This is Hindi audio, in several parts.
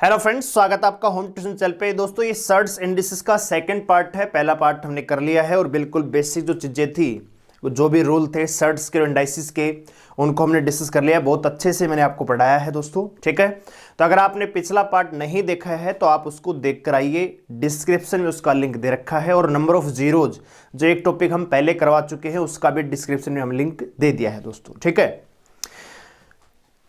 हेलो फ्रेंड्स, स्वागत है आपका होम ट्यूशन चैनल पे। दोस्तों ये सर्ट्स इंडिसेस का सेकंड पार्ट है। पहला पार्ट हमने कर लिया है और बिल्कुल बेसिक जो चीजें थी, जो भी रूल थे सर्ट्स के और इंडाइसिस के, उनको हमने डिस्कस कर लिया। बहुत अच्छे से मैंने आपको पढ़ाया है दोस्तों, ठीक है। तो अगर आपने पिछला पार्ट नहीं देखा है तो आप उसको देख कर आइए, डिस्क्रिप्शन में उसका लिंक दे रखा है। और नंबर ऑफ जीरोज जो एक टॉपिक हम पहले करवा चुके हैं उसका भी डिस्क्रिप्शन में हम लिंक दे दिया है दोस्तों, ठीक है।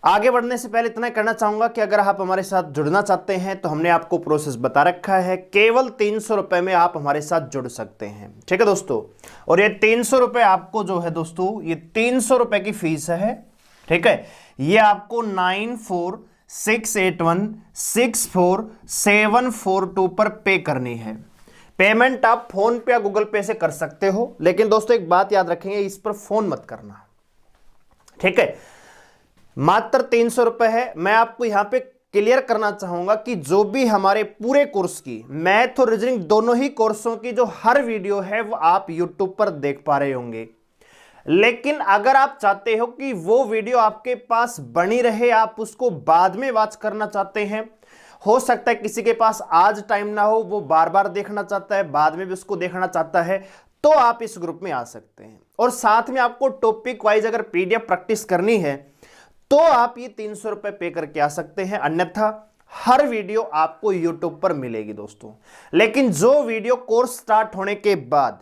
आगे बढ़ने से पहले इतना करना चाहूंगा कि अगर आप हमारे साथ जुड़ना चाहते हैं तो हमने आपको प्रोसेस बता रखा है। केवल 300 रुपए में आप हमारे साथ जुड़ सकते हैं, ठीक है दोस्तों। और ये 300 रुपए आपको जो है दोस्तों, ये 300 रुपए की फीस है, ठीक है। ये आपको 9468164742 पर पे करनी है। पेमेंट आप फोन पे या गूगल पे से कर सकते हो, लेकिन दोस्तों एक बात याद रखेंगे, इस पर फोन मत करना, ठीक है। मात्र 300 रुपए है। मैं आपको यहां पे क्लियर करना चाहूंगा कि जो भी हमारे पूरे कोर्स की मैथ और रीजनिंग दोनों ही कोर्सों की जो हर वीडियो है वो आप यूट्यूब पर देख पा रहे होंगे। लेकिन अगर आप चाहते हो कि वो वीडियो आपके पास बनी रहे, आप उसको बाद में वॉच करना चाहते हैं, हो सकता है किसी के पास आज टाइम ना हो, वो बार बार देखना चाहता है, बाद में भी उसको देखना चाहता है, तो आप इस ग्रुप में आ सकते हैं। और साथ में आपको टॉपिक वाइज अगर पीडीएफ प्रैक्टिस करनी है तो आप ये 300 रुपए पे करके आ सकते हैं, अन्यथा हर वीडियो आपको YouTube पर मिलेगी दोस्तों। लेकिन जो वीडियो कोर्स स्टार्ट होने के बाद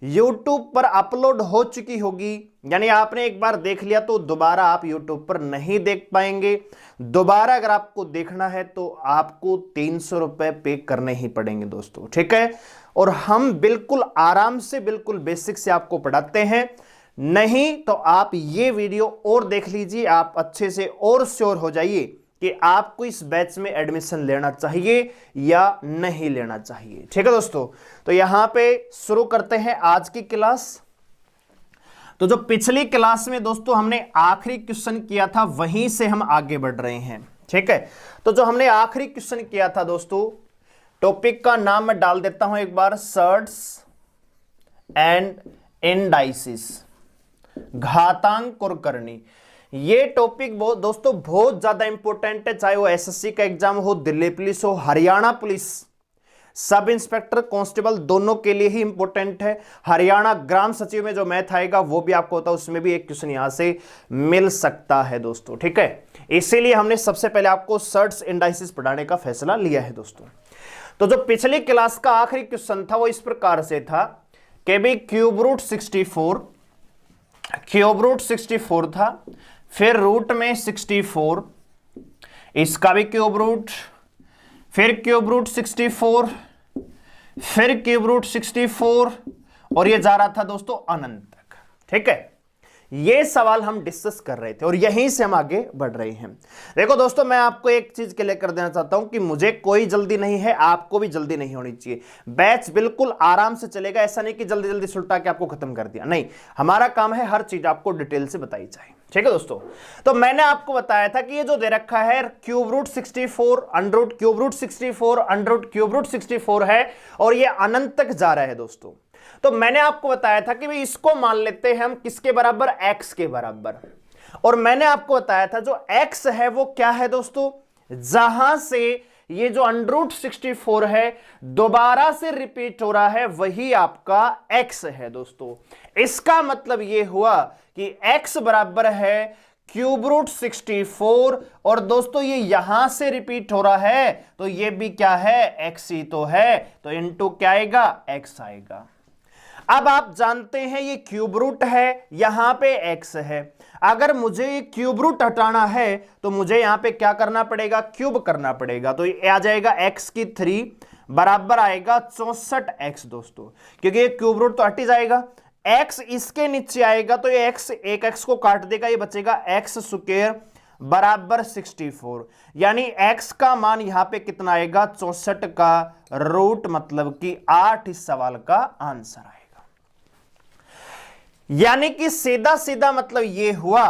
YouTube पर अपलोड हो चुकी होगी, यानी आपने एक बार देख लिया तो दोबारा आप YouTube पर नहीं देख पाएंगे। दोबारा अगर आपको देखना है तो आपको 300 रुपए पे करने ही पड़ेंगे दोस्तों, ठीक है। और हम बिल्कुल आराम से, बिल्कुल बेसिक से आपको पढ़ाते हैं। नहीं तो आप ये वीडियो और देख लीजिए, आप अच्छे से और श्योर हो जाइए कि आपको इस बैच में एडमिशन लेना चाहिए या नहीं लेना चाहिए, ठीक है दोस्तों। तो यहां पे शुरू करते हैं आज की क्लास। तो जो पिछली क्लास में दोस्तों हमने आखिरी क्वेश्चन किया था, वहीं से हम आगे बढ़ रहे हैं, ठीक है। तो जो हमने आखिरी क्वेश्चन किया था दोस्तों, टॉपिक का नाम मैं डाल देता हूं एक बार, सर्ट्स एंड इंडाइसिस, घातांक और करनी। ये टॉपिक दोस्तों बहुत ज्यादा इंपॉर्टेंट है, चाहे वो एसएससी का एग्जाम हो, दिल्ली पुलिस हो, Haryana police, sub inspector, constable, दोनों के लिए ही इंपॉर्टेंट है। हरियाणा ग्राम सचिव में जो मैथ आएगा वो भी आपको होता है, उसमें भी एक क्वेश्चन यहां से मिल सकता है दोस्तों, ठीक है। इसीलिए हमने सबसे पहले आपको सर्ट्स इंडाइसिस पढ़ाने का फैसला लिया है दोस्तों। तो जो पिछली क्लास का आखिरी क्वेश्चन था वो इस प्रकार से था कि भाई क्यूब रूट 64 था, फिर रूट में 64, इसका भी क्यूब रूट, फिर क्यूब रूट 64, फिर क्यूब रूट 64, और ये जा रहा था दोस्तों अनंत तक, ठीक है। ये सवाल हम डिस्कस कर रहे थे और यहीं से हम आगे बढ़ रहे हैं। देखो दोस्तों, मैं आपको एक चीज क्लियर कर देना चाहता हूं कि मुझे कोई जल्दी नहीं है, आपको भी जल्दी नहीं होनी चाहिए। बैच बिल्कुल आराम से चलेगा, ऐसा नहीं कि जल्दी जल्दी सुलटा के आपको खत्म कर दिया, नहीं। हमारा काम है हर चीज आपको डिटेल से बताई जाए, ठीक है दोस्तों। तो मैंने आपको बताया था कि ये जो दे रखा है cube root 64 under root cube root 64 under root cube root 64 है और ये अनंत तक जा रहा है दोस्तों। तो मैंने आपको बताया था कि भाई इसको मान लेते हैं हम किसके बराबर, x के बराबर। और मैंने आपको बताया था जो x है वो क्या है दोस्तों, जहां से ये जो अंडर रूट 64 है दोबारा से रिपीट हो रहा है वही आपका x है दोस्तों। इसका मतलब ये हुआ कि x बराबर है क्यूब रूट 64, और दोस्तों ये यहां से रिपीट हो रहा है तो ये भी क्या है, x ही तो है, तो इनटू क्या आएगा, x आएगा। अब आप जानते हैं ये क्यूब रूट है, यहां पे x है। अगर मुझे ये क्यूब रूट हटाना है तो मुझे यहां पे क्या करना पड़ेगा, क्यूब करना पड़ेगा। तो ये आ जाएगा x की 3 बराबर आएगा 64x दोस्तों, क्योंकि ये क्यूब रूट तो हट ही जाएगा। x इसके नीचे आएगा तो ये x, एक x को काट देगा, ये बचेगा x स्क्वायर बराबर 64, यानी x का मान यहां पे कितना आएगा, 64 का रूट, मतलब कि 8 इस सवाल का आंसर आएगा। यानी कि सीधा सीधा मतलब यह हुआ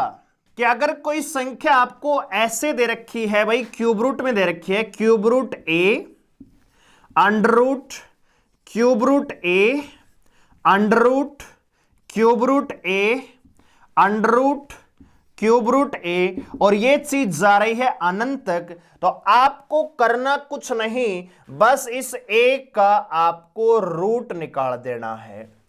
कि अगर कोई संख्या आपको ऐसे दे रखी है, भाई क्यूब रूट में दे रखी है, cube root a under root cube root a under root cube root a under root cube root a और ये चीज जा रही है अनंत तक, तो आपको करना कुछ नहीं, बस इस ए का आपको रूट निकाल देना है।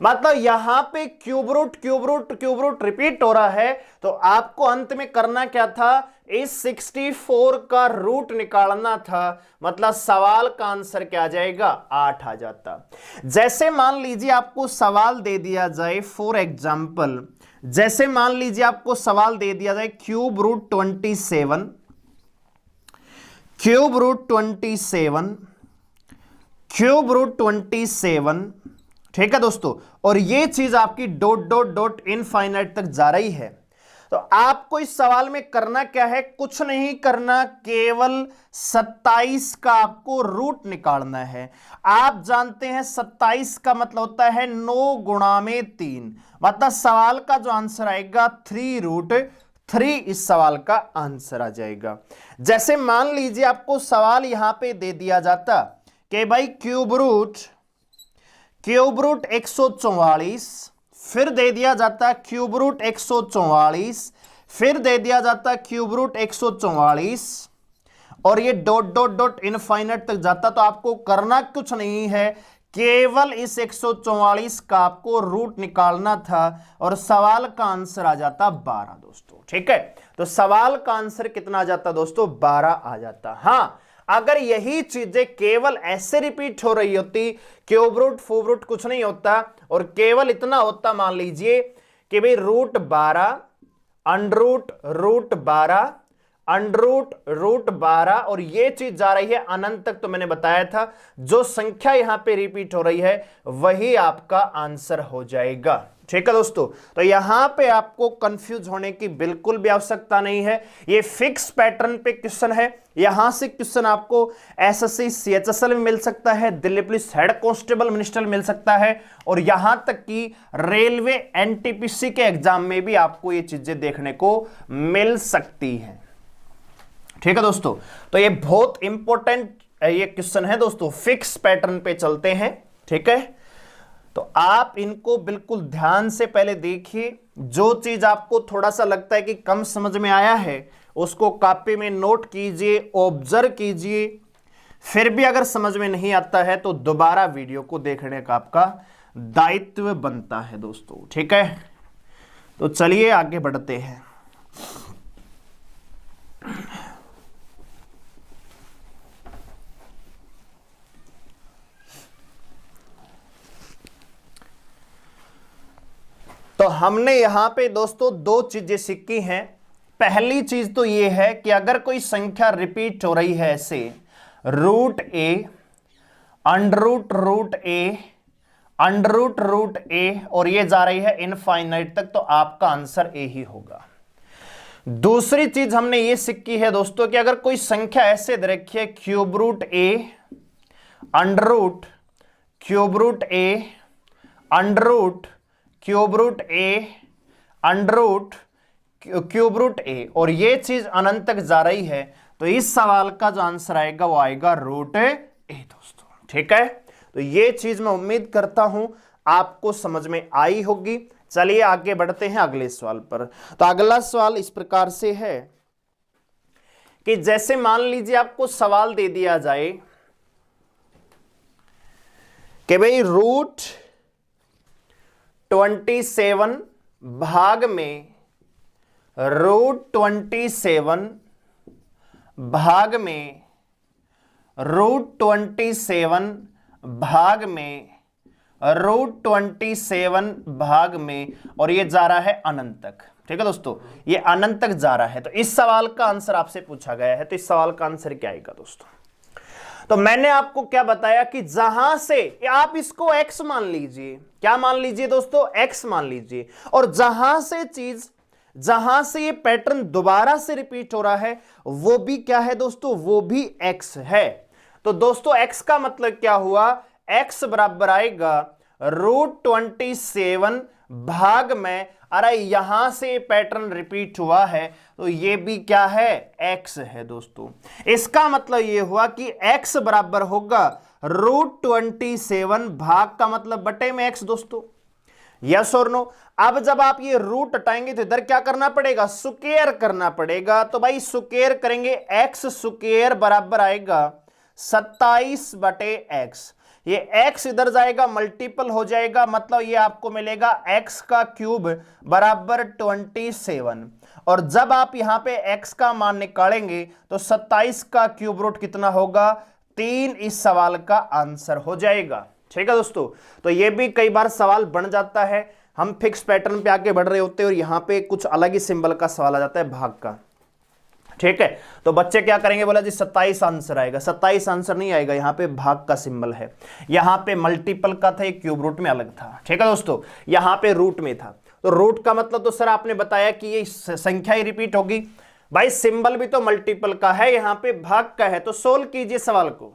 मतलब यहां पे cube root cube root cube root repeat हो रहा है, तो आपको अंत में करना क्या था, इस 64 का रूट निकालना था। मतलब सवाल का आंसर क्या आ जाएगा, 8 आ जाता। जैसे मान लीजिए आपको सवाल दे दिया जाए, फॉर एग्जाम्पल जैसे मान लीजिए आपको सवाल दे दिया जाए cube root 27, cube root 27, cube root 27, ठीक है दोस्तों, और ये चीज आपकी डॉट डॉट डॉट इनफाइनाइट तक जा रही है। तो आपको इस सवाल में करना क्या है, कुछ नहीं करना, केवल 27 का आपको रूट निकालना है। आप जानते हैं 27 का मतलब होता है 9 गुणा में 3, मतलब सवाल का जो आंसर आएगा 3√3 इस सवाल का आंसर आ जाएगा। जैसे मान लीजिए आपको सवाल यहां पे दे दिया जाता कि भाई क्यूब रूट 144, फिर दे दिया जाता क्यूब रूट 144, फिर दे दिया जाता क्यूब रूट 144, और ये डॉट डॉट डॉट इनफाइनाइट तक जाता। तो आपको करना कुछ नहीं है, केवल इस 144 का आपको रूट निकालना था और सवाल का आंसर आ जाता 12 दोस्तों। ठीक है, तो सवाल का आंसर कितना आ जाता दोस्तों, 12 आ जाता। हां, अगर यही चीजें केवल ऐसे रिपीट हो रही होती, क्यूब रूट फूब रूट कुछ नहीं होता, और केवल इतना होता, मान लीजिए कि भाई √12, अंडरूट रूट 12, अंडरूट रूट 12, और ये चीज जा रही है अनंत तक। तो मैंने बताया था जो संख्या यहां पे रिपीट हो रही है वही आपका आंसर हो जाएगा। ठीक है दोस्तों, तो यहां पे आपको कंफ्यूज होने की बिल्कुल भी आवश्यकता नहीं है। ये फिक्स पैटर्न पे क्वेश्चन है। यहां से क्वेश्चन आपको एसएससी सीएचएसएल में मिल सकता है, Delhi police head constable minister मिल सकता है, और यहां तक कि रेलवे एनटीपीसी के एग्जाम में भी आपको ये चीजें देखने को मिल सकती है। ठीक है दोस्तों, तो ये बहुत इंपॉर्टेंट ये क्वेश्चन है दोस्तों, फिक्स पैटर्न पे चलते हैं। ठीक है, तो आप इनको बिल्कुल ध्यान से पहले देखिए। जो चीज आपको थोड़ा सा लगता है कि कम समझ में आया है उसको कॉपी में नोट कीजिए, ऑब्जर्व कीजिए। फिर भी अगर समझ में नहीं आता है तो दोबारा वीडियो को देखने का आपका दायित्व बनता है दोस्तों। ठीक है, तो चलिए आगे बढ़ते हैं। तो हमने यहां पे दोस्तों दो चीजें सीखी हैं। पहली चीज तो ये है कि अगर कोई संख्या रिपीट हो रही है ऐसे √a, under root root a, under root root a, और ये जा रही है इनफाइनाइट तक, तो आपका आंसर ए ही होगा। दूसरी चीज हमने ये सीखी है दोस्तों कि अगर कोई संख्या ऐसे दे रखी है cube root a, under root cube root a, under root cube root a, under root cube root a, और ये चीज अनंत तक जा रही है, तो इस सवाल का जो आंसर आएगा वो आएगा √a दोस्तों। ठीक है, तो ये चीज मैं उम्मीद करता हूं आपको समझ में आई होगी। चलिए आगे बढ़ते हैं अगले सवाल पर। तो अगला सवाल इस प्रकार से है कि जैसे मान लीजिए आपको सवाल दे दिया जाए कि भाई √27 भाग में √27 भाग में √27 भाग में √27 भाग में, और ये जा रहा है अनंत तक। ठीक है दोस्तों, ये अनंत तक जा रहा है। तो इस सवाल का आंसर आपसे पूछा गया है, तो इस सवाल का आंसर क्या आएगा दोस्तों? तो मैंने आपको क्या बताया कि जहां से आप इसको x मान लीजिए, क्या मान लीजिए दोस्तों, x मान लीजिए, और जहां से ये पैटर्न दोबारा से रिपीट हो रहा है वो भी क्या है दोस्तों, वो भी x है। तो दोस्तों x का मतलब क्या हुआ, x बराबर आएगा √27 भाग में, अरे यहां से पैटर्न रिपीट हुआ है तो ये भी क्या है, x है दोस्तों। इसका मतलब ये हुआ कि x बराबर होगा √27 भाग का मतलब बटे में x दोस्तों। यस और नो। अब जब आप ये रूट हटाएंगे तो इधर क्या करना पड़ेगा, स्क्वायर करना पड़ेगा। तो भाई स्क्वायर करेंगे, एक्स स्क्वायर बराबर आएगा 27/x। ये x इधर जाएगा, मल्टीपल हो जाएगा, मतलब ये आपको मिलेगा x का क्यूब बराबर 27। और जब आप यहां पे x का मान निकालेंगे तो 27 का क्यूब रूट कितना होगा, 3 इस सवाल का आंसर हो जाएगा। ठीक है दोस्तों, तो ये भी कई बार सवाल बन जाता है, हम फिक्स पैटर्न पे आगे बढ़ रहे होते हैं और यहां पे कुछ अलग ही सिंबल का सवाल आ जाता है, भाग का। ठीक है, तो बच्चे क्या करेंगे, बोला जी 27 आंसर आएगा। 27 आंसर नहीं आएगा, यहां पे भाग का सिंबल है, यहां पे मल्टीपल का था, एक क्यूब रूट में अलग था। ठीक है दोस्तों, यहां पे रूट में था, तो रूट का मतलब तो सर आपने बताया कि ये संख्या ही रिपीट होगी। भाई सिंबल भी तो मल्टीपल का है, यहां पे भाग का है, तो सोल्व कीजिए सवाल को।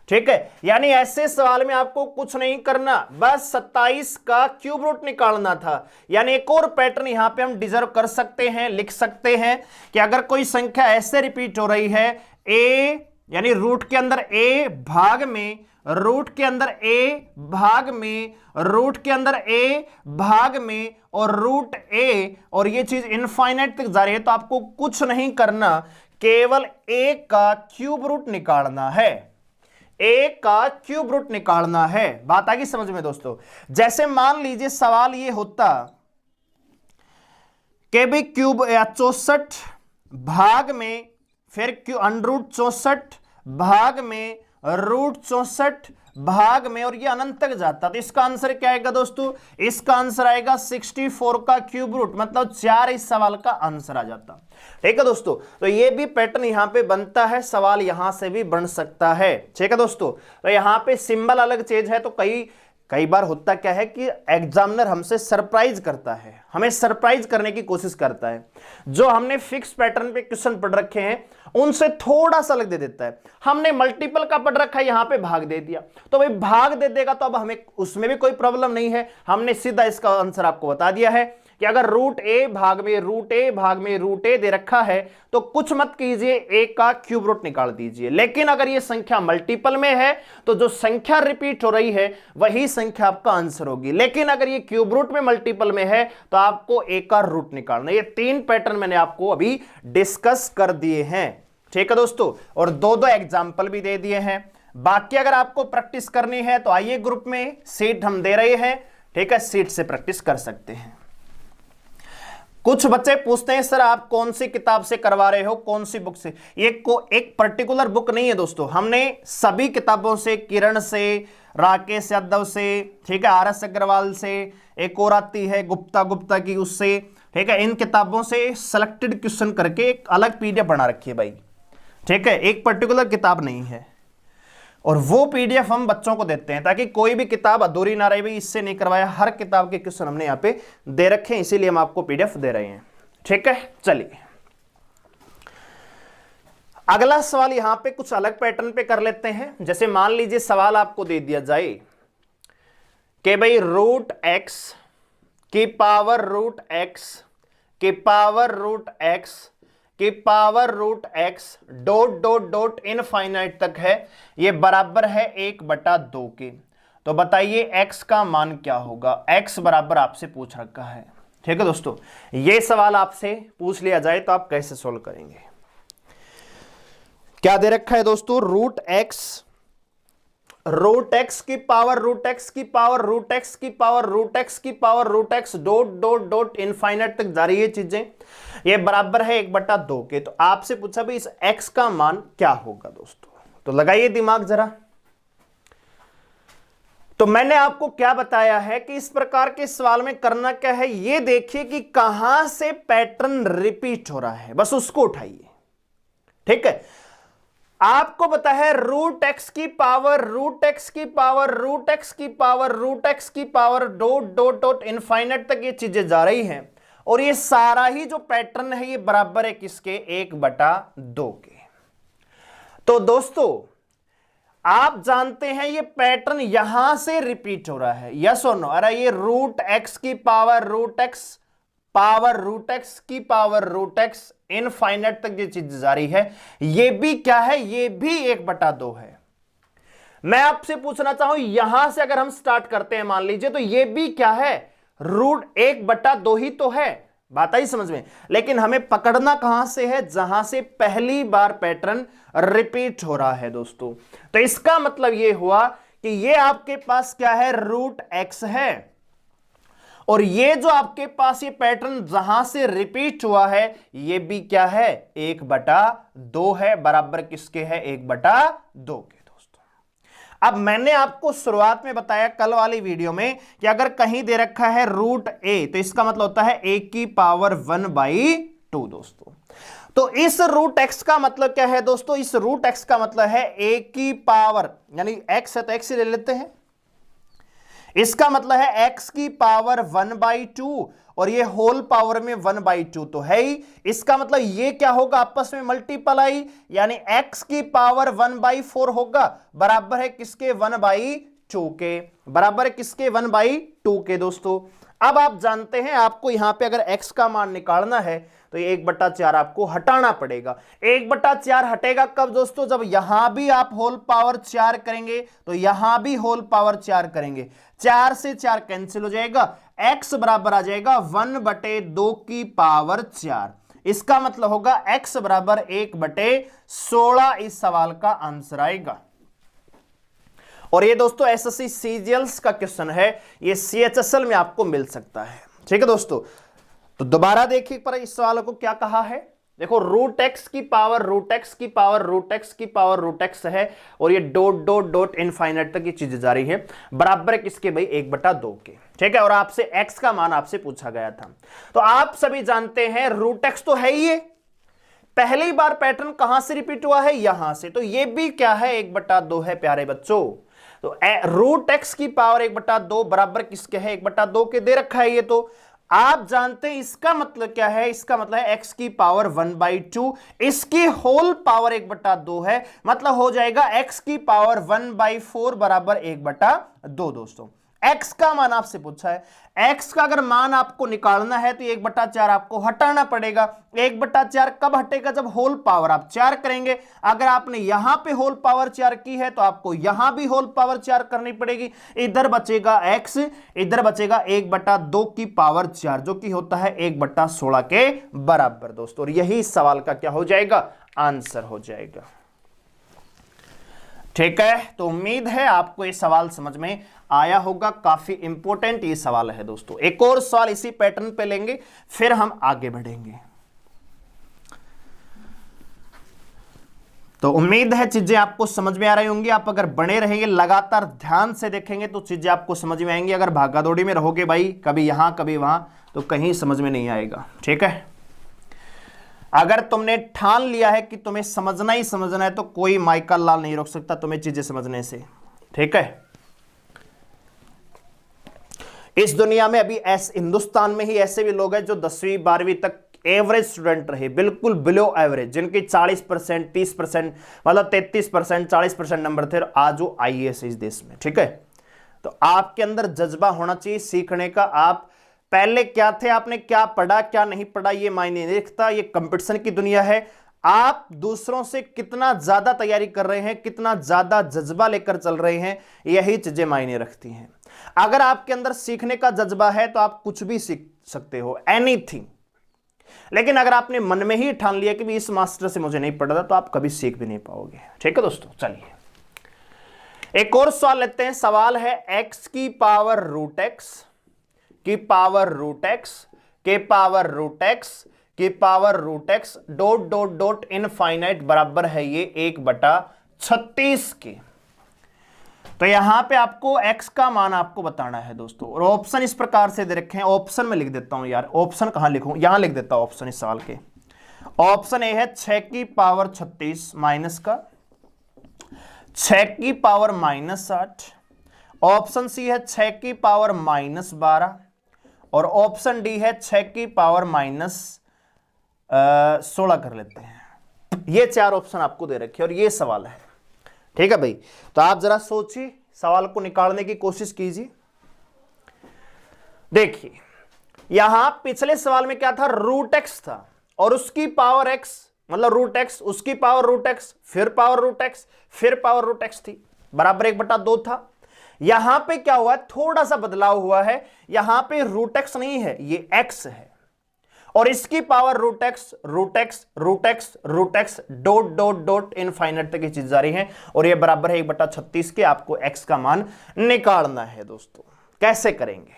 ठीक है, यानी ऐसे सवाल में आपको कुछ नहीं करना, बस 27 का क्यूब रूट निकालना था। यानी एक और पैटर्न यहां पे हम डिजर्व कर सकते हैं, लिख सकते हैं कि अगर कोई संख्या ऐसे रिपीट हो रही है, ए यानी रूट के अंदर ए भाग में, रूट के अंदर ए भाग में, रूट के अंदर ए भाग में और रूट ए, और ये चीज इनफाइनाइट तक जा रही है, तो आपको कुछ नहीं करना, केवल ए का क्यूब रूट निकालना है। ए का क्यूब रूट निकालना है। बात आ गई समझ में दोस्तों। जैसे मान लीजिए सवाल ये होता कि भी क्यूब 64 भाग में, फिर √ 64 भाग में, √64 भाग में, और ये अनंत तक जाता, तो इसका आंसर क्या आएगा दोस्तों, इसका आंसर आएगा 64 का क्यूब रूट, मतलब 4 इस सवाल का आंसर आ जाता। ठीक है दोस्तों, तो ये भी पैटर्न यहां पे बनता है, सवाल यहां से भी बन सकता है। ठीक है दोस्तों, तो यहां पे सिंबल अलग चेंज है, तो कई बार होता क्या है कि एग्जामिनर हमसे सरप्राइज करता है, हमें सरप्राइज करने की कोशिश करता है। जो हमने फिक्स पैटर्न पे क्वेश्चन पढ़ रखे हैं उनसे थोड़ा सा अलग दे देता है। हमने मल्टीपल का पढ़ रखा है, यहां पे भाग दे दिया, तो भाई भाग दे देगा तो अब हमें उसमें भी कोई प्रॉब्लम नहीं है। हमने सीधा इसका आंसर आपको बता दिया है कि अगर √a भाग में √a भाग में √a दे रखा है तो कुछ मत कीजिए, a का क्यूब रूट निकाल दीजिए। लेकिन अगर ये संख्या मल्टीपल में है तो जो संख्या रिपीट हो रही है वही संख्या आपका आंसर होगी। लेकिन अगर ये क्यूब रूट में मल्टीपल में है तो आपको a का रूट निकालना। ये 3 पैटर्न मैंने आपको अभी डिस्कस कर दिए हैं। ठीक है दोस्तों, और 2 एग्जाम्पल भी दे दिए हैं। बाकी अगर आपको प्रैक्टिस करनी है तो आइए ग्रुप में, सीट हम दे रहे हैं। ठीक है, सीट से प्रैक्टिस कर सकते हैं। कुछ बच्चे पूछते हैं सर आप कौन सी किताब से करवा रहे हो, कौन सी बुक से। ये एक पर्टिकुलर बुक नहीं है दोस्तों, हमने सभी किताबों से, किरण से, राकेश यादव से, ठीक है, RS अग्रवाल से, एक और आती है गुप्ता की, उससे, ठीक है, इन किताबों से सिलेक्टेड क्वेश्चन करके एक अलग PDF बना रखी है भाई। ठीक है, एक पर्टिकुलर किताब नहीं है, और वो PDF हम बच्चों को देते हैं ताकि कोई भी किताब अधूरी ना रहे। भाई इससे नहीं करवाया, हर किताब के क्वेश्चन हमने यहाँ पे दे रखे हैं, इसीलिए हम आपको PDF दे रहे हैं। ठीक है, चलिए अगला सवाल यहां पे कुछ अलग पैटर्न पे कर लेते हैं। जैसे मान लीजिए सवाल आपको दे दिया जाए कि भाई √x की पावर √x की पावर √x की पावर √x डॉट इनफाइनाइट तक है, ये बराबर है 1/2 के। तो बताइए x का मान क्या होगा। x बराबर आपसे पूछ रखा है। ठीक है दोस्तों, ये सवाल आपसे पूछ लिया जाए तो आप कैसे सोल्व करेंगे। क्या दे रखा है दोस्तों, √x की पावर √x की पावर √x की पावर √x की पावर √x डॉट इनफाइनाइट तक जा रही है चीजें, ये बराबर है 1/2 के। तो आपसे पूछा भाई इस x का मान क्या होगा दोस्तों, तो लगाइए दिमाग जरा। तो मैंने आपको क्या बताया है कि इस प्रकार के सवाल में करना क्या है, ये देखिए कि कहां से पैटर्न रिपीट हो रहा है, बस उसको उठाइए। ठीक है, आपको पता है √x की पावर √x की पावर √x की पावर √x की पावर डॉट इनफाइनाइट तक ये चीजें जा रही हैं, और ये सारा ही जो पैटर्न है ये बराबर है किसके, 1/2 के। तो दोस्तों आप जानते हैं ये पैटर्न यहां से रिपीट हो रहा है, यस और नो। अरे ये √x की पावर √x की पावर √x इनफाइनाइट तक ये चीज जारी है, ये भी क्या है, ये भी 1/2 है। मैं आपसे पूछना चाहूं यहां से अगर हम स्टार्ट करते हैं मान लीजिए, तो ये भी क्या है, √1/2 ही तो है, बात आई समझ में। लेकिन हमें पकड़ना कहां से है, जहां से पहली बार पैटर्न रिपीट हो रहा है दोस्तों। तो इसका मतलब ये हुआ कि ये आपके पास क्या है, √x है, और ये जो आपके पास ये पैटर्न जहां से रिपीट हुआ है ये भी क्या है, 1/2 है, बराबर किसके है, 1/2 के। अब मैंने आपको शुरुआत में बताया कल वाली वीडियो में कि अगर कहीं दे रखा है √a तो इसका मतलब होता है a⁻1/2 दोस्तों। तो इस √x का मतलब क्या है दोस्तों, इस √x का मतलब है a⁻, यानी x है तो x ही ले लेते हैं, इसका मतलब है x⁻1/2 और ये होल पावर में 1/2 तो है ही। इसका मतलब ये क्या होगा, आपस में मल्टीप्लाई, यानी x⁻1/4 होगा, बराबर है किसके, 1/2 के, बराबर है किसके, 1/2 के दोस्तों। अब आप जानते हैं आपको यहां पे अगर x का मान निकालना है तो ये 1/4 आपको हटाना पड़ेगा। 1/4 हटेगा कब दोस्तों, जब यहां भी आप होल पावर 4 करेंगे तो यहां भी होल पावर 4 करेंगे, 4 से 4 कैंसिल हो जाएगा, x बराबर आ जाएगा 1/2⁴। इसका मतलब होगा x बराबर 1/16 इस सवाल का आंसर आएगा। और ये दोस्तों एसएससी सीजीएल्स का क्वेश्चन है, ये सीएचएसएल में आपको मिल सकता है, ठीक है दोस्तों। तो दोबारा देखिए पर इस सवाल को क्या कहा है, देखो √x की पावर √x की पावर √x की पावर √x है, और ये डॉट डॉट डॉट इनफाइनाइट तक ये चीज जारी है, बराबर किसके भाई, 1/2 के, ठीक है। और आपसे x का मान आपसे पूछा गया था। तो आप सभी जानते हैं √x तो है ही, ये पहली बार पैटर्न कहां से रिपीट हुआ है, यहां से, तो ये भी क्या है, 1/2 है प्यारे बच्चों। तो √x की पावर 1/2 बराबर किसके है, 1/2 के दे रखा है ये। तो आप जानते हैं इसका मतलब क्या है, इसका मतलब है x⁻1/2, इसकी होल पावर 1/2 है, मतलब हो जाएगा x⁻1/4 बराबर 1/2 दोस्तों। x का मान आपसे पूछा है, x का अगर मान आपको निकालना है तो 1/4 आपको हटाना पड़ेगा। 1/4 कब हटेगा, जब होल पावर आप 4 करेंगे। अगर आपने यहां पे होल पावर 4 की है तो आपको यहां भी होल पावर 4 करनी पड़ेगी। इधर बचेगा x, इधर बचेगा 1/2⁴, जो कि होता है 1/16 के बराबर दोस्तों। और यही इस सवाल का क्या हो जाएगा, आंसर हो जाएगा, ठीक है। तो उम्मीद है आपको ये सवाल समझ में आया होगा, काफी इंपॉर्टेंट ये सवाल है दोस्तों। एक और सवाल इसी पैटर्न पे लेंगे, फिर हम आगे बढ़ेंगे। तो उम्मीद है चीजें आपको समझ में आ रही होंगी। आप अगर बने रहेंगे, लगातार ध्यान से देखेंगे तो चीजें आपको समझ में आएंगी। अगर भागादौड़ी में रहोगे भाई, कभी यहां कभी वहां, तो कहीं समझ में नहीं आएगा, ठीक है। अगर तुमने ठान लिया है कि तुम्हें समझना ही समझना है तो कोई माइकल लाल नहीं रोक सकता तुम्हें चीजें समझने से, ठीक है। इस दुनिया में अभी हिंदुस्तान में ही ऐसे भी लोग हैं जो 10वीं 12वीं तक एवरेज स्टूडेंट रहे, बिल्कुल बिलो एवरेज, जिनके 40%, 30%, मतलब 33%, 40% नंबर थे, आज वो आईएएस इस देश में, ठीक है। तो आपके अंदर जज्बा होना चाहिए सीखने का। आप पहले क्या थे, आपने क्या पढ़ा क्या नहीं पढ़ा ये मायने नहीं रखता, ये कंपटीशन की दुनिया है। आप दूसरों से कितना ज्यादा तैयारी कर रहे हैं, कितना ज्यादा जज्बा लेकर चल रहे हैं, यही चीजें मायने रखती हैं। अगर आपके अंदर सीखने का जज्बा है तो आप कुछ भी सीख सकते हो, एनीथिंग। लेकिन अगर आपने मन में ही ठान लिया कि भी इस मास्टर से मुझे नहीं पढ़ना, तो आप कभी सीख भी नहीं पाओगे, ठीक है दोस्तों। चलिए एक और सवाल लेते हैं। सवाल है x की पावर √x की पावर √x के पावर √x की power √x dot dot dot infinite बराबर है ये 1/36 के। तो यहां पे आपको x का मान आपको बताना है दोस्तों। और ऑप्शन इस प्रकार से दे रखे हैं, ऑप्शन में लिख देता हूं यार, ऑप्शन कहां लिखूं, यहां लिख देता हूं ऑप्शन इस सवाल के। ऑप्शन ए है 6 की पावर 36 माइनस का 6 की पावर -8, ऑप्शन सी है 6 की पावर -12, और ऑप्शन डी है 6 की पावर -16 कर लेते हैं। ये 4 ऑप्शन आपको दे रखे और ये सवाल है, ठीक है भाई। तो आप जरा सोचिए, सवाल को निकालने की कोशिश कीजिए। देखिए यहां पिछले सवाल में क्या था, √x था और उसकी पावर x, मतलब √x, उसकी पावर √x, फिर पावर √x, फिर पावर √x थी, बराबर 1/2 था। यहां पे क्या हुआ, थोड़ा सा बदलाव हुआ है, यहां पे रूट एक्स नहीं है, ये एक्स है, और इसकी power root x root x root x root x dot dot dot infinite तक की चीज जारी है, और ये बराबर है 1/36 के। आपको एक्स का मान निकालना है दोस्तों। कैसे करेंगे,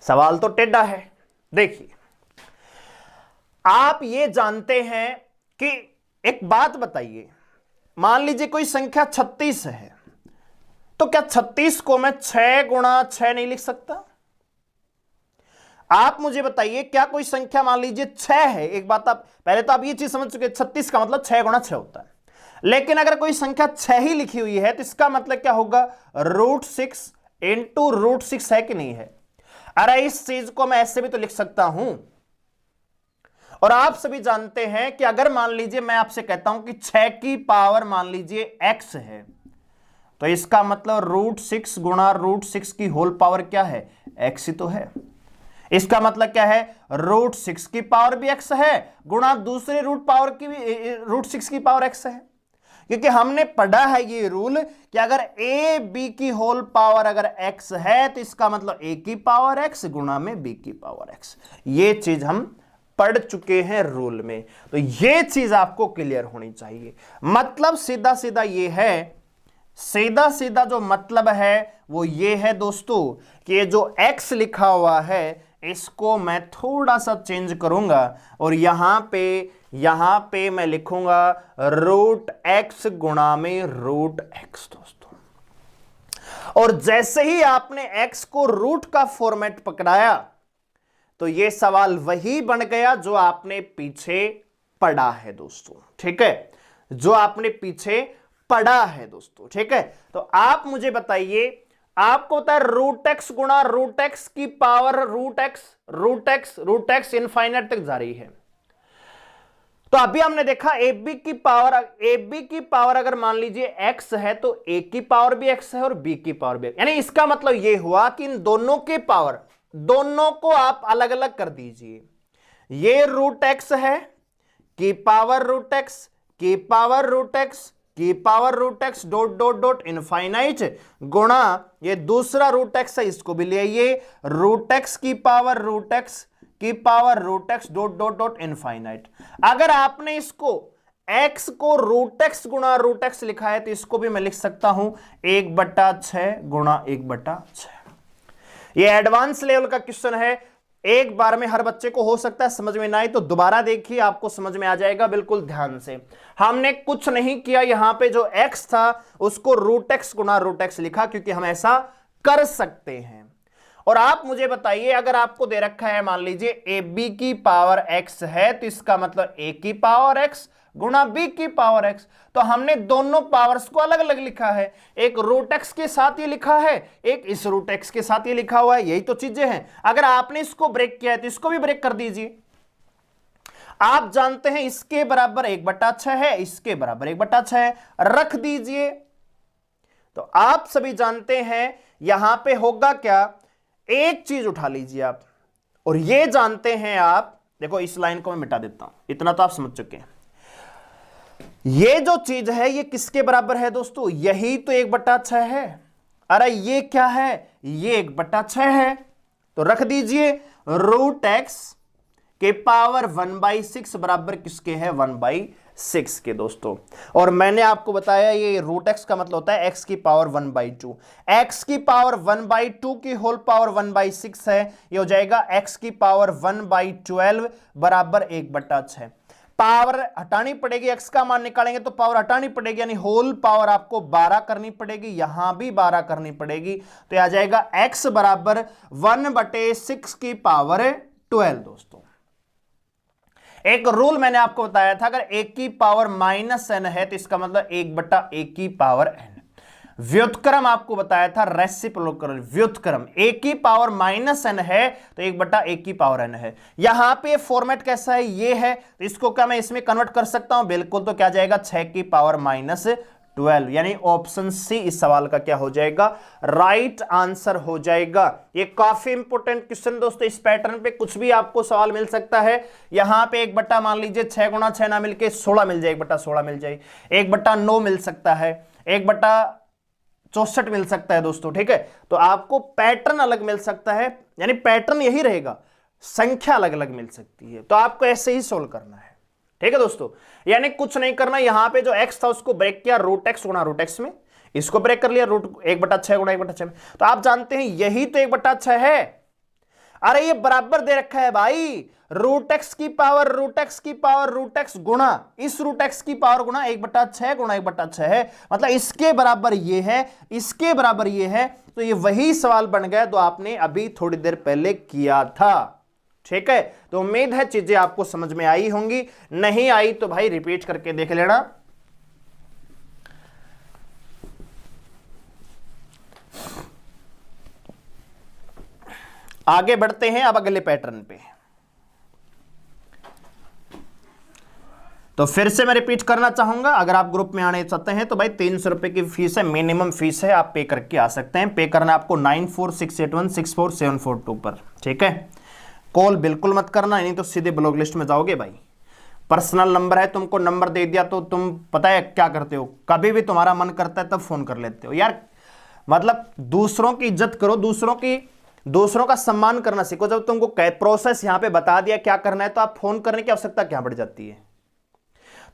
सवाल तो टेढ़ा है। देखिए, आप ये जानते हैं कि एक बात बताइए, मान लीजिए कोई संख्या 36 है, तो क्या 36 को मैं 6 गुणा 6 नहीं लिख सकता? आप मुझे बताइए, क्या कोई संख्या मान लीजिए 6 है, एक बात आप पहले तो आप ये चीज समझ चुके, 36 का मतलब 6 गुणा 6 होता है, लेकिन अगर कोई संख्या 6 ही लिखी हुई है तो इसका मतलब क्या होगा, √6 इंटू √6 है कि नहीं है? अरे इस चीज को मैं ऐसे भी तो लिख सकता हूं। और आप सभी जानते हैं कि अगर मान लीजिए मैं आपसे कहता हूं कि 6 की पावर मान लीजिए x है, तो इसका मतलब √6 गुणा √6 की होल पावर क्या है, x ही तो है। इसका मतलब क्या है, √6 की पावर भी x है गुणा दूसरे रूट पावर की भी √6 की पावर x है। क्योंकि हमने पढ़ा है ये रूल कि अगर a b की होल पावर अगर x है तो इसका मतलब a की पावर x गुणा में b की पावर x। ये चीज हम पढ़ चुके हैं रूल में, तो ये चीज आपको क्लियर होनी चाहिए। मतलब सीधा सीधा ये है, सीधा सीधा जो मतलब है वो ये है दोस्तों कि ये जो x लिखा हुआ है इसको मैं थोड़ा सा चेंज करूंगा, और यहां पे मैं लिखूंगा √x गुणा में √x दोस्तों। और जैसे ही आपने x को रूट का फॉर्मेट पकड़ाया तो ये सवाल वही बन गया जो आपने पीछे पढ़ा है दोस्तों, ठीक है, जो आपने पीछे पढ़ा है दोस्तों, ठीक है। तो आप मुझे बताइए, आपको पता है √x गुणा √x की पावर √x इनफाइनाइट तक जा रही है। तो अभी हमने देखा ab की पावर अगर मान लीजिए x है तो a की पावर भी x है और b की पावर भी, यानी इसका मतलब यह हुआ कि इन दोनों के पावर, दोनों को आप अलग अलग कर दीजिए। ये √x है की पावर √x की पावर √x की power √x dot dot dot infinite गुणा ये दूसरा √x है, इसको भी ले आइए √x की पावर √x की power √x dot dot dot infinite. अगर आपने इसको x को √x गुणा √x लिखा है तो इसको भी मैं लिख सकता हूं 1/6 गुणा 1/6। ये एडवांस लेवल का क्वेश्चन है, एक बार में हर बच्चे को हो सकता है समझ में ना आए, तो दोबारा देखिए आपको समझ में आ जाएगा बिल्कुल ध्यान से। हमने कुछ नहीं किया, यहां पे जो x था उसको √x गुणा √x लिखा क्योंकि हम ऐसा कर सकते हैं। और आप मुझे बताइए, अगर आपको दे रखा है मान लीजिए ab की पावर x है तो इसका मतलब a की पावर x गुणा b की पावर x, तो हमने दोनों पावर्स को अलग अलग लिखा है, एक √x के साथ ये लिखा है, एक इस √x के साथ ये लिखा हुआ है, यही तो चीजें हैं। अगर आपने इसको ब्रेक किया है तो इसको भी ब्रेक कर दीजिए। आप जानते हैं इसके बराबर 1/6 है, इसके बराबर 1/6 है, रख दीजिए। तो आप सभी जानते हैं यहां पे होगा क्या, एक चीज उठा लीजिए आप, और ये जानते हैं आप, देखो इस लाइन को मैं मिटा देता हूं, इतना तो आप समझ चुके हैं। ये जो चीज है ये किसके बराबर है दोस्तों, यही तो 1/6 है। अरे ये क्या है, ये 1/6 है, तो रख दीजिए √x के पावर 1/6 बराबर किसके है, 1/6 के दोस्तों। और मैंने आपको बताया ये √x का मतलब होता है x की पावर 1/2, x की पावर 1/2 की होल पावर 1/6 है, ये हो जाएगा x की पावर 1/12 बराबर 1/6। पावर हटानी पड़ेगी, x का मान निकालेंगे तो पावर हटानी पड़ेगी, यानी होल पावर आपको 12 करनी पड़ेगी, यहां भी 12 करनी पड़ेगी, तो आ जाएगा x बराबर 1/6 की पावर 12 दोस्तों। एक रूल मैंने आपको बताया था, अगर a की पावर -n है तो इसका मतलब 1/a की पावर n। व्युत्क्रम आपको बताया था, रेसिप्रोकल व्युत्क्रम, a की पावर -n है तो 1/a की पावर n है। यहां पे फॉर्मेट कैसा है, ये है, तो इसको क्या मैं इसमें कन्वर्ट कर सकता हूं, बिल्कुल, तो क्या जाएगा 6 की पावर -12, यानी ऑप्शन सी इस सवाल का क्या हो जाएगा, राइट आंसर हो जाएगा। ये काफी इंपोर्टेंट क्वेश्चन दोस्तों, इस पैटर्न पे कुछ भी आपको सवाल मिल सकता है। यहां पे 1/, मान लीजिए 6 गुणा 6 ना मिलके 16 मिल जाए, 1/16 मिल जाए, 1/9 मिल सकता है, 1/64 मिल सकता है दोस्तों। ठीक है, तो आपको पैटर्न अलग मिल सकता है, यानी पैटर्न यही रहेगा, संख्या अलग अलग मिल सकती है। तो आपको ऐसे ही सोल्व करना है। ठीक है दोस्तों, यानी कुछ नहीं करना, यहां पे जो x था उसको ब्रेक किया, √x गुणा √x में, इसको ब्रेक कर लिया, √1/6 गुणा 1/6 में। तो आप जानते हैं यही तो 1/6 है। अरे ये बराबर दे रखा है भाई, √x की पावर √x गुणा इस √x की पावर गुणा 1/6 गुणा 1/6 है, मतलब इसके बराबर ये है, इसके बराबर ये है। तो ये वही सवाल बन गया जो आपने अभी थोड़ी देर पहले किया था। ठीक है, तो उम्मीद है चीजें आपको समझ में आई होंगी, नहीं आई तो भाई रिपीट करके देख लेना। आगे बढ़ते हैं अब अगले पैटर्न पे। तो फिर से मैं रिपीट करना चाहूंगा, अगर आप ग्रुप में आने चाहते हैं तो भाई 300 रुपए की फीस है, मिनिमम फीस है, आप पे करके आ सकते हैं। पे करना आपको 9468164742 पर। ठीक है, कॉल बिल्कुल मत करना, नहीं तो सीधे ब्लॉक लिस्ट में जाओगे भाई। पर्सनल नंबर है, तुमको नंबर दे दिया तो तुम पता है क्या करते हो, कभी भी तुम्हारा मन करता है तब फोन कर लेते हो यार। मतलब दूसरों की इज्जत करो, दूसरों का सम्मान करना सीखो। जब तुमको प्रोसेस यहां पे बता दिया क्या करना है तो आप फोन करने की आवश्यकता क्या पड़ जाती है।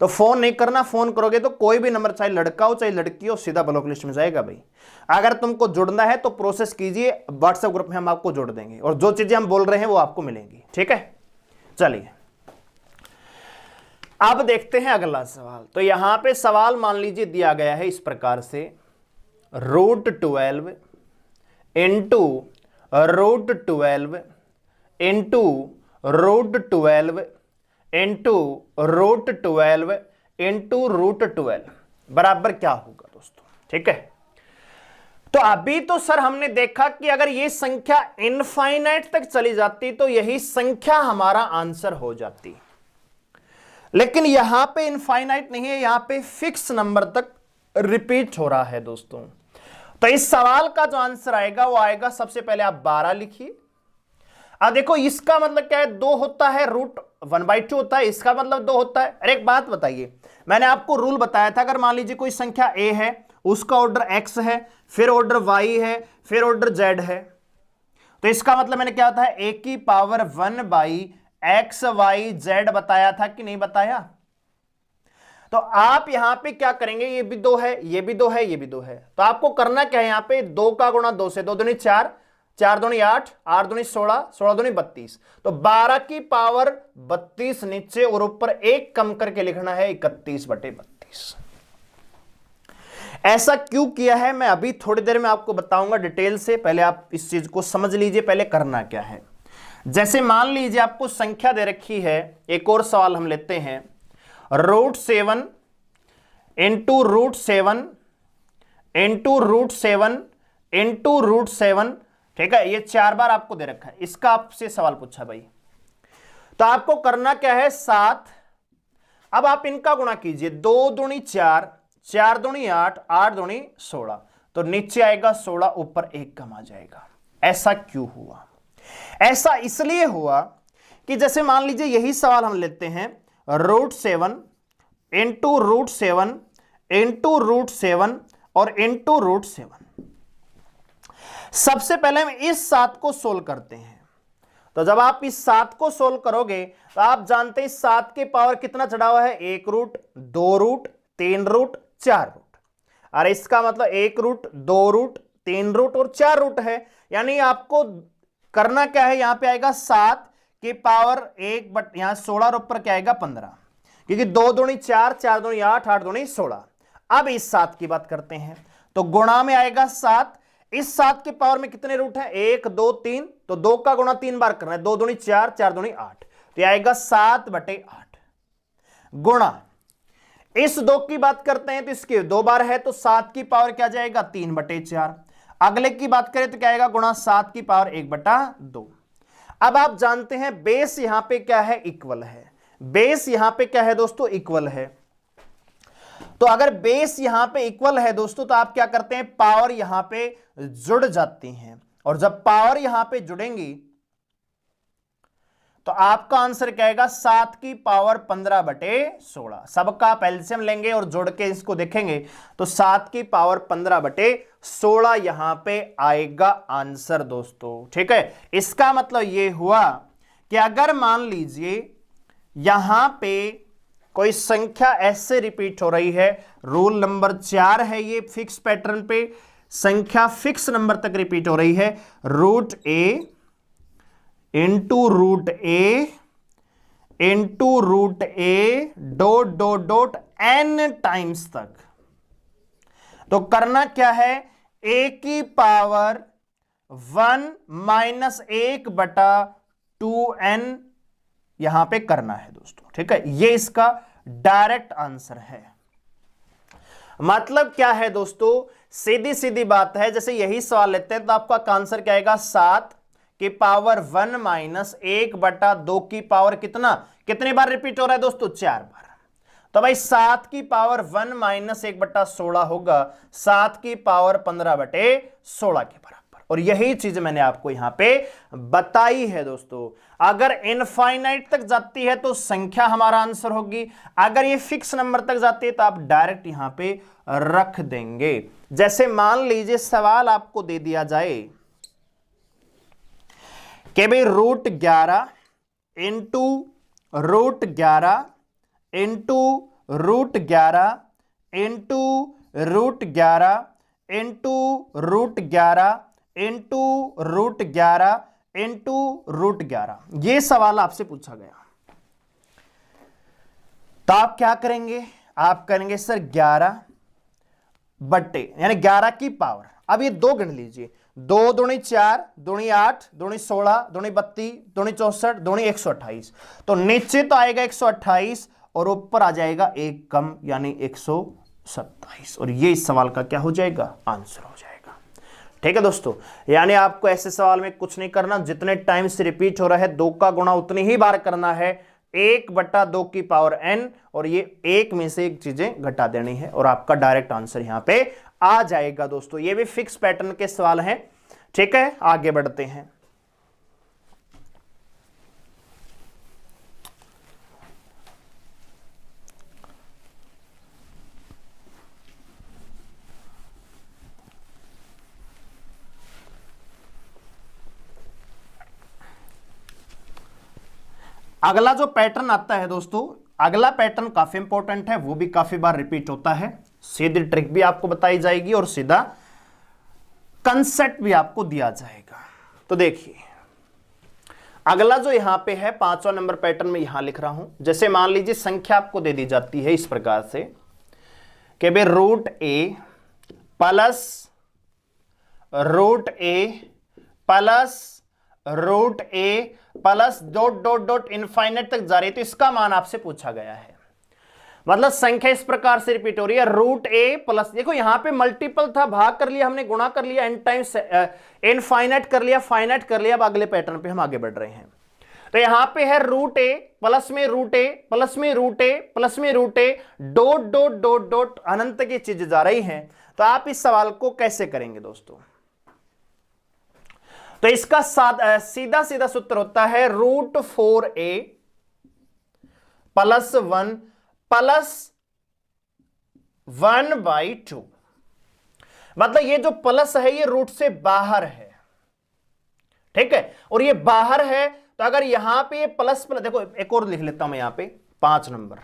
तो फोन नहीं करना, फोन करोगे तो कोई भी नंबर, चाहे लड़का हो चाहे लड़की हो, सीधा ब्लॉक लिस्ट में जाएगा भाई। अगर तुमको जुड़ना है तो प्रोसेस कीजिए, व्हाट्सएप ग्रुप में हम आपको जोड़ देंगे और जो चीजें हम बोल रहे हैं वो आपको मिलेंगी। ठीक है, चलिए अब देखते हैं अगला सवाल। तो यहां पे सवाल मान लीजिए दिया गया है इस प्रकार से, √12 इंटू √12 इंटू √12 इंटू √12 इंटू √12 बराबर क्या होगा दोस्तों। ठीक है, तो अभी तो सर हमने देखा कि अगर ये संख्या इनफाइनाइट तक चली जाती तो यही संख्या हमारा आंसर हो जाती, लेकिन यहां पे इनफाइनाइट नहीं है, यहां पे फिक्स नंबर तक रिपीट हो रहा है दोस्तों। तो इस सवाल का जो आंसर आएगा वो आएगा, सबसे पहले आप 12 लिखिए। अब देखो इसका मतलब क्या है, 2 होता है, √1/2 होता है, इसका मतलब 2 होता है। अरे एक बात बताइए, मैंने आपको रूल बताया था, अगर मान लीजिए कोई संख्या a है, उसका ऑर्डर x है, फिर ऑर्डर y है, फिर ऑर्डर z है, तो इसका मतलब मैंने क्या था, a की पावर 1/x/y/z बताया था कि नहीं बताया। तो आप यहां पे क्या करेंगे, ये भी 2 है, ये भी 2 है, ये भी 2 है, तो आपको करना क्या है, यहां पे 2 का गुणा 2 से, 2 दूनी 4, 4 दूनी 8, 8 दूनी 16, 16 दूनी 32, तो 12 की पावर 32 नीचे और ऊपर 1 कम करके लिखना है 31/32। ऐसा क्यों किया है मैं अभी थोड़ी देर में आपको बताऊंगा डिटेल से, पहले आप इस चीज को समझ लीजिए पहले करना क्या है। जैसे मान लीजिए आपको संख्या दे रखी है, एक और सवाल हम लेते हैं, √7 इंटू √7 इंटू √7 इंटू √7। ठीक है, ये 4 बार आपको दे रखा है, इसका आपसे सवाल पूछा भाई। तो आपको करना क्या है, 7, अब आप इनका गुणा कीजिए, 2 दूनी 4, 4 दूनी 8, 8 दूनी 16, तो नीचे आएगा 16, ऊपर 1 कम आ जाएगा। ऐसा क्यों हुआ, ऐसा इसलिए हुआ कि जैसे मान लीजिए यही सवाल हम लेते हैं, √7 इंटू √7 इंटू √7 और इंटू √7। सबसे पहले हम इस 7 को सोल्व करते हैं। तो जब आप इस 7 को सोल्व करोगे तो आप जानते हैं 7 के पावर कितना चढ़ा हुआ है, 1 रूट, 2 रूट, 3 रूट, 4 रूट। अरे इसका मतलब 1 रूट, 2 रूट, 3 रूट और 4 रूट है, यानी आपको करना क्या है, यहां पे आएगा 7 के पावर 1 बट यहां 16 और ऊपर क्या आएगा 15, क्योंकि 2 दूनी 4, 4 दूनी 8, 8 दूनी 16। अब इस 7 की बात करते हैं, तो गुणा में आएगा 7, इस 7 के पावर में कितने रूट है, 1 2 3, तो 2 का गुणा 3 बार करना है, 2 दूनी 4, 4 दूनी 8, तो यह आएगा 7/8 गुणा इस 2 की बात करते हैं तो इसके 2 बार है, तो 7 की पावर क्या जाएगा 3/4। अगले की बात करें तो क्या आएगा, गुणा 7 की पावर 1/2। अब आप जानते हैं बेस यहां पे क्या है, इक्वल है। बेस यहां पे क्या है दोस्तों, इक्वल है। तो अगर बेस यहां पे इक्वल है दोस्तों, तो आप क्या करते हैं, पावर यहां पे जुड़ जाती हैं, और जब पावर यहां पे जुड़ेंगी, तो आपका आंसर क्या आएगा 7 की पावर 15/16। सबका आप एलसीएम लेंगे और जोड़ के इसको देखेंगे तो 7 की पावर 15/16 यहां पे आएगा आंसर दोस्तों। ठीक है, इसका मतलब यह हुआ कि अगर मान लीजिए यहां पे कोई संख्या ऐसे रिपीट हो रही है, रूल नंबर 4 है ये, फिक्स पैटर्न पे संख्या फिक्स नंबर तक रिपीट हो रही है, √a into √a into √a (n times तक। तो करना क्या है, a की पावर 1 - 1/2n यहां पे करना है दोस्तों। ठीक है, ये इसका डायरेक्ट आंसर है। मतलब क्या है दोस्तों, सीधी सीधी बात है, जैसे यही सवाल लेते हैं तो आपका आंसर क्या आएगा 7 की पावर 1 - 1/2 की पावर कितने बार रिपीट हो रहा है दोस्तों, 4 बार। तो भाई 7 की पावर 1 - 1/16 होगा 7 की पावर 15/16 के बराबर। और यही चीज मैंने आपको यहां पे बताई है दोस्तों। अगर इनफाइनाइट तक जाती है तो संख्या हमारा आंसर होगी, अगर ये फिक्स नंबर तक जाती है तो आप डायरेक्ट यहां पे रख देंगे। जैसे मान लीजिए सवाल आपको दे दिया जाए कि भाई √11 into √11 into √11 into √11 into √11 into √11 into √11, ये सवाल आपसे पूछा गया। तो आप क्या करेंगे, आप करेंगे सर 11 बट्टे यानी 11 की पावर। अब ये 2 गिन लीजिए, 2 दूनी 4, दूनी 8, दूनी 16, दूनी 32, दूनी 64, दूनी 128। तो नीचे तो आएगा 128 और ऊपर आ जाएगा 1 कम यानी 127। और ये इस सवाल का क्या हो जाएगा, आंसर हो जाएगा। ठीक है दोस्तों, यानी आपको ऐसे सवाल में कुछ नहीं करना, जितने टाइम से रिपीट हो रहा है 2 का गुणा उतनी ही बार करना है, 1/2 की पावर n, और ये 1 में से एक चीजें घटा देनी है और आपका डायरेक्ट आंसर यहां पे आ जाएगा दोस्तों। ये भी फिक्स पैटर्न के सवाल हैं। ठीक है, आगे बढ़ते हैं। अगला जो पैटर्न आता है दोस्तों, अगला पैटर्न काफी इंपॉर्टेंट है, वो भी काफी बार रिपीट होता है। सीधी ट्रिक भी आपको बताई जाएगी और सीधा कंसेप्ट भी आपको दिया जाएगा। तो देखिए अगला जो यहां पे है 5वां नंबर पैटर्न में यहां लिख रहा हूं। जैसे मान लीजिए संख्या आपको दे दी जाती है इस प्रकार से कि भाई √a plus √a plus √a plus dot infinite तक जा रही है, तो इसका मान आपसे पूछा गया है। मतलब संख्या इस प्रकार से रिपीट हो रही है, √a प्लस, देखो यहां पे मल्टीपल था, भाग कर लिया हमने, गुणा कर लिया, n टाइम्स इनफाइनाइट कर लिया, फाइनाइट कर लिया। अब अगले पैटर्न पे हम आगे बढ़ रहे हैं। तो यहां पे है √a प्लस में √a प्लस में √a प्लस में √a डॉट अनंत की चीज जा रही है। तो आप इस सवाल को कैसे करेंगे दोस्तों, तो इसका सीधा सीधा सूत्र होता है √4a प्लस 1 प्लस 1/2। मतलब ये जो प्लस है ये रूट से बाहर है। ठीक है, और ये बाहर है, तो अगर यहां पे ये प्लस देखो एक और लिख लेता हूं मैं यहां पे 5 नंबर,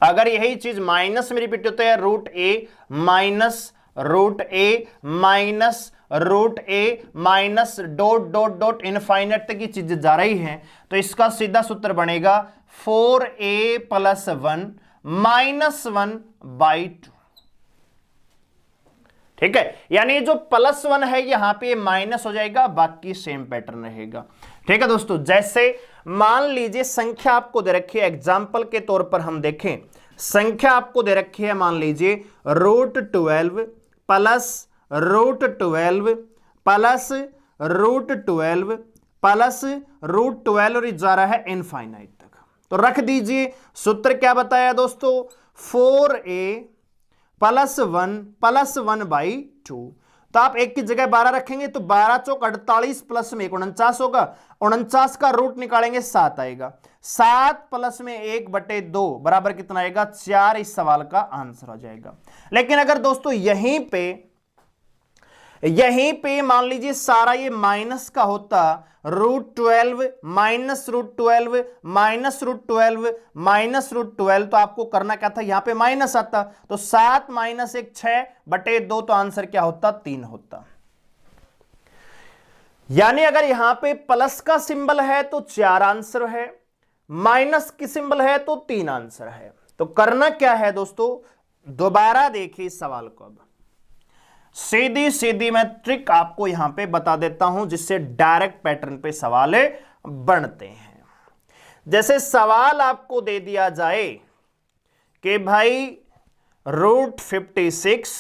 अगर यही चीज माइनस में रिपीट होता है √a minus √a minus √a minus dot infinite तक की चीज जा रही है, तो इसका सीधा सूत्र बनेगा 4a प्लस 1 माइनस 1/2। ठीक है, यानी जो प्लस 1 है यहां पे माइनस हो जाएगा, बाकी सेम पैटर्न रहेगा। ठीक है दोस्तों, जैसे मान लीजिए संख्या आपको दे रखी है, एग्जाम्पल के तौर पर हम देखें, संख्या आपको दे रखी है, मान लीजिए √12 प्लस √12 प्लस √12 प्लस √12 और जा रहा है इनफाइनाइट तक। तो रख दीजिए, सूत्र क्या बताया दोस्तों, 4a प्लस 1 प्लस 1/2। तो आप एक की जगह 12 रखेंगे तो 12 चौक 48 प्लस में 49 होगा। 49 का रूट निकालेंगे 7 आएगा। 7 प्लस में 1/2 बराबर कितना आएगा 4। इस सवाल का आंसर हो जाएगा। लेकिन अगर दोस्तों यहीं पे मान लीजिए सारा ये माइनस का होता, √12 माइनस √12 माइनस √12 माइनस √12, तो आपको करना क्या था, यहां पे माइनस आता तो 7 माइनस 1 6/2, तो आंसर क्या होता 3 होता। यानी अगर यहां पे प्लस का सिंबल है तो 4 आंसर है, माइनस की सिंबल है तो 3 आंसर है। तो करना क्या है दोस्तों, दोबारा देखिए इस सवाल को। अब सीधी सीधी मैं ट्रिक आपको यहां पे बता देता हूं जिससे डायरेक्ट पैटर्न पे सवाल बनते हैं। जैसे सवाल आपको दे दिया जाए कि भाई √56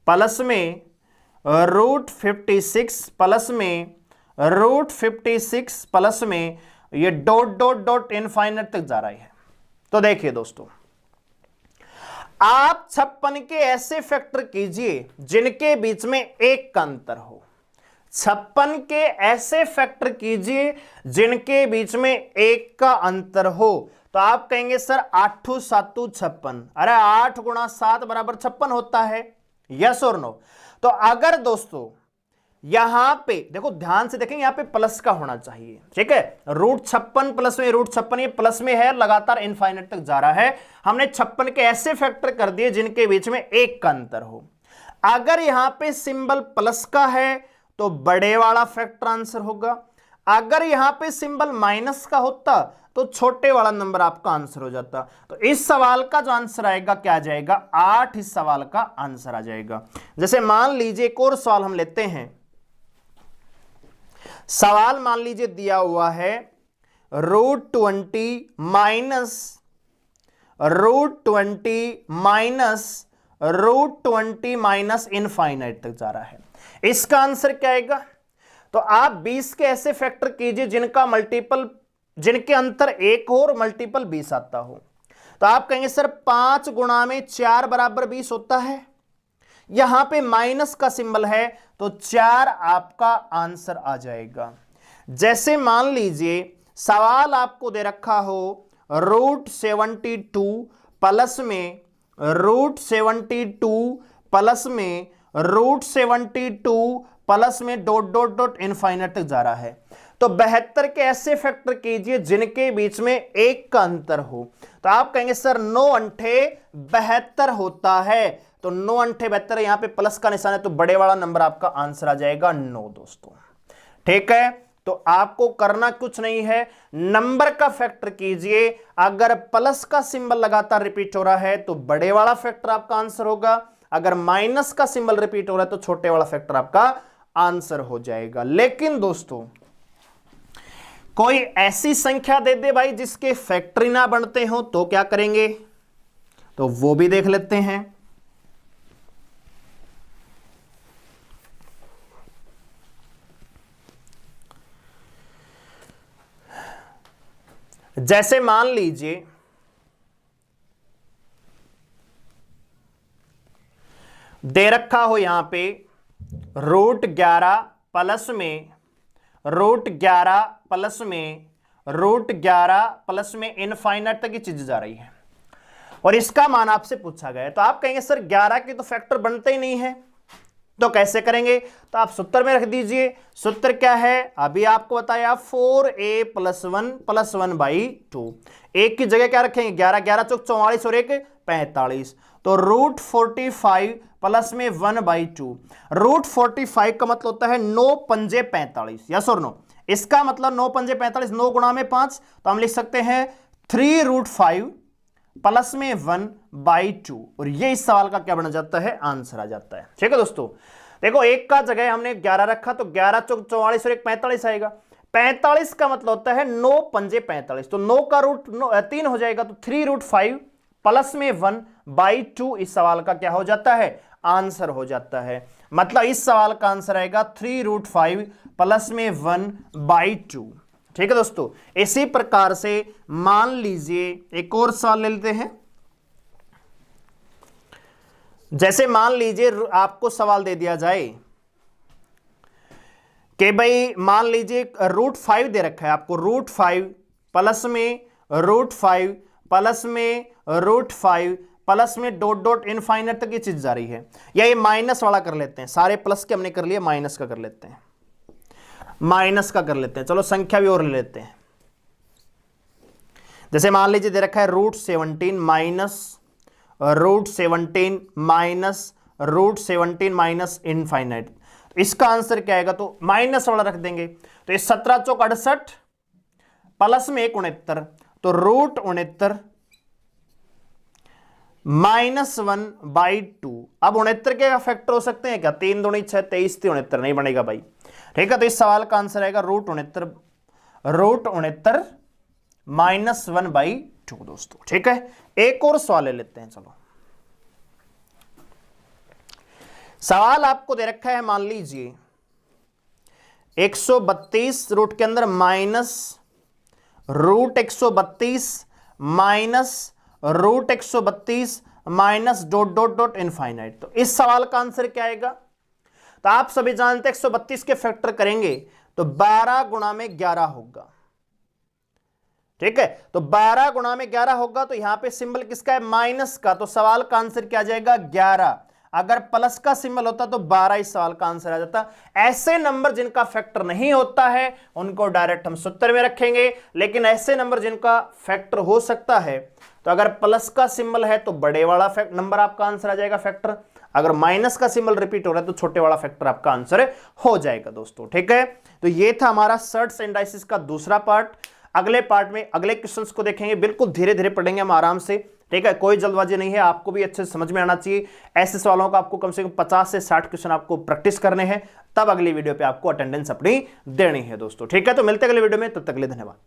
प्लस में √56 प्लस में √56 प्लस में ये डॉट डॉट डॉट इनफाइनाइट तक जा रहा है। तो देखिए दोस्तों, आप 56 के ऐसे फैक्टर कीजिए जिनके बीच में 1 का अंतर हो। 56 के ऐसे फैक्टर कीजिए जिनके बीच में 1 का अंतर हो। तो आप कहेंगे सर 8 7 56, अरे 8 गुणा 7 बराबर 56 होता है, यस और नो। तो अगर दोस्तों यहां पे देखो, ध्यान से देखेंगे, यहां पे प्लस का होना चाहिए, ठीक है। √56 प्लस में √56 ये प्लस में है, लगातार इनफाइनाइट तक जा रहा है। हमने 56 के ऐसे फैक्टर कर दिए जिनके बीच में 1 का अंतर हो। अगर यहां पे सिंबल प्लस का है तो बड़े वाला फैक्टर आंसर होगा। अगर यहां पे सिंबल माइनस का होता तो छोटे वाला नंबर आपका आंसर हो जाता। तो इस सवाल का जो आंसर आएगा क्या आ जाएगा 8, इस सवाल का आंसर आ जाएगा। जैसे मान लीजिए एक और सवाल हम लेते हैं। सवाल मान लीजिए दिया हुआ है √20 माइनस √20 माइनस इनफाइनाइट तक जा रहा है। इसका आंसर क्या आएगा, तो आप 20 के ऐसे फैक्टर कीजिए जिनके अंतर 1 हो और मल्टीपल 20 आता हो। तो आप कहेंगे सर 5 गुणा में 4 बराबर 20 होता है। यहां पे माइनस का सिंबल है तो 4 आपका आंसर आ जाएगा। जैसे मान लीजिए सवाल आपको दे रखा हो √72 प्लस में √72 प्लस में √72 प्लस में डॉट डॉट डॉट इनफाइनाइट तक जा रहा है। तो 72 के ऐसे फैक्टर कीजिए जिनके बीच में 1 का अंतर हो। तो आप कहेंगे सर 9 अंठे 72 होता है। तो 9 अंठे 72, यहां पे प्लस का निशान है तो बड़े वाला नंबर आपका आंसर आ जाएगा 9 दोस्तों, ठीक है। तो आपको करना कुछ नहीं है, नंबर का फैक्टर कीजिए। अगर प्लस का सिंबल लगातार रिपीट हो रहा है तो बड़े वाला फैक्टर आपका आंसर होगा। अगर माइनस का सिंबल रिपीट हो रहा है तो छोटे वाला फैक्टर आपका आंसर हो जाएगा। लेकिन दोस्तों कोई ऐसी संख्या दे दे भाई जिसके फैक्टर ना बनते हो तो क्या करेंगे, तो वो भी देख लेते हैं। जैसे मान लीजिए दे रखा हो यहां पे √11 प्लस में √11 प्लस में √11 प्लस में इनफाइनाइट तक की चीज जा रही है और इसका मान आपसे पूछा गया है। तो आप कहेंगे सर 11 के तो फैक्टर बनते ही नहीं है, तो कैसे करेंगे, तो आप सूत्र में रख दीजिए। सूत्र क्या है, अभी आपको बताया 4a + 1 + 1/2। एक की जगह क्या रखेंगे 11, 11 चौक 44 और 1 45। तो √45 प्लस में 1/2। √45 का मतलब होता है 9 पंजे 45, यस और नो। इसका मतलब 9 पंजे 45, 9 गुणा में 5, तो हम लिख सकते हैं 3√5 प्लस में 1/2। और ये इस सवाल का क्या बन जाता है, आंसर आ जाता है। ठीक है दोस्तों, देखो एक का जगह हमने 11 रखा तो 11 चौक 44 और 1 45 आएगा। 45 का मतलब होता है 9 पंजे 45, तो 9 का रूट 3 हो जाएगा, तो 3√5 प्लस में 1/2 इस सवाल का क्या हो जाता है, आंसर हो जाता है। मतलब इस सवाल का आंसर आएगा 3√5 प्लस में 1/2। ठीक है दोस्तों, इसी प्रकार से मान लीजिए एक और सवाल ले लेते हैं। जैसे मान लीजिए आपको सवाल दे दिया जाए कि भाई मान लीजिए √5 दे रखा है आपको, √5 प्लस में √5 प्लस में √5 प्लस में डॉट डॉट इनफाइनाइट तक ये चीज जा रही है। या ये माइनस वाला कर लेते हैं, सारे प्लस के हमने कर लिया, माइनस का कर लेते हैं, माइनस का कर लेते हैं। चलो संख्या भी और ले लेते हैं। जैसे मान लीजिए दे रखा है √17 माइनस √17 माइनस √17 माइनस इनफाइनाइट। इसका आंसर क्या आएगा, तो माइनस वाला रख देंगे। तो ये 17 चौक 68 प्लस में 1 तो √69 -1/2। अब 69 के फैक्टर हो सकते हैं क्या, 3 दूनी 6 23 69 नहीं बनेगा भाई, ठीक है। तो इस सवाल का आंसर आएगा √69 -1/2 दोस्तों, ठीक है। एक और सवाल ले लेते हैं। चलो सवाल आपको दे रखा है, मान लीजिए 132 रूट के अंदर minus √132 minus √132 minus dot dot dot infinite. तो इस सवाल का आंसर क्या आएगा, तो आप सभी जानते हैं 132 के फैक्टर करेंगे तो 12 गुणा में 11 होगा, ठीक है। तो 12 गुणा में 11 होगा, तो यहां पे सिंबल किसका है, माइनस का। तो सवाल का आंसर क्या आ जाएगा 11। अगर प्लस का सिंबल होता तो 12 इस सवाल का आंसर आ जाता। ऐसे नंबर जिनका फैक्टर नहीं होता है उनको डायरेक्ट हम सूत्र में रखेंगे, लेकिन ऐसे नंबर जिनका फैक्टर हो सकता है, तो अगर प्लस का सिंबल है तो बड़े वाला नंबर आपका आंसर आ जाएगा फैक्टर, अगर माइनस का सिंबल रिपीट हो रहा है तो छोटे वाला फैक्टर आपका आंसर हो जाएगा दोस्तों, ठीक है। तो ये था हमारा सर्ट्स एंड डाइसिस का दूसरा पार्ट। अगले पार्ट में अगले क्वेश्चंस को देखेंगे, बिल्कुल धीरे धीरे पढ़ेंगे हम आराम से, ठीक है। कोई जल्दबाजी नहीं है, आपको भी अच्छे से समझ में आना चाहिए। ऐसे सवालों का आपको कम से कम 50 से 60 क्वेश्चन आपको प्रैक्टिस करने हैं, तब अगली वीडियो पे आपको अटेंडेंस अपनी देनी है दोस्तों, ठीक है। तो मिलते हैं अगले वीडियो में, तब तक के लिए धन्यवाद।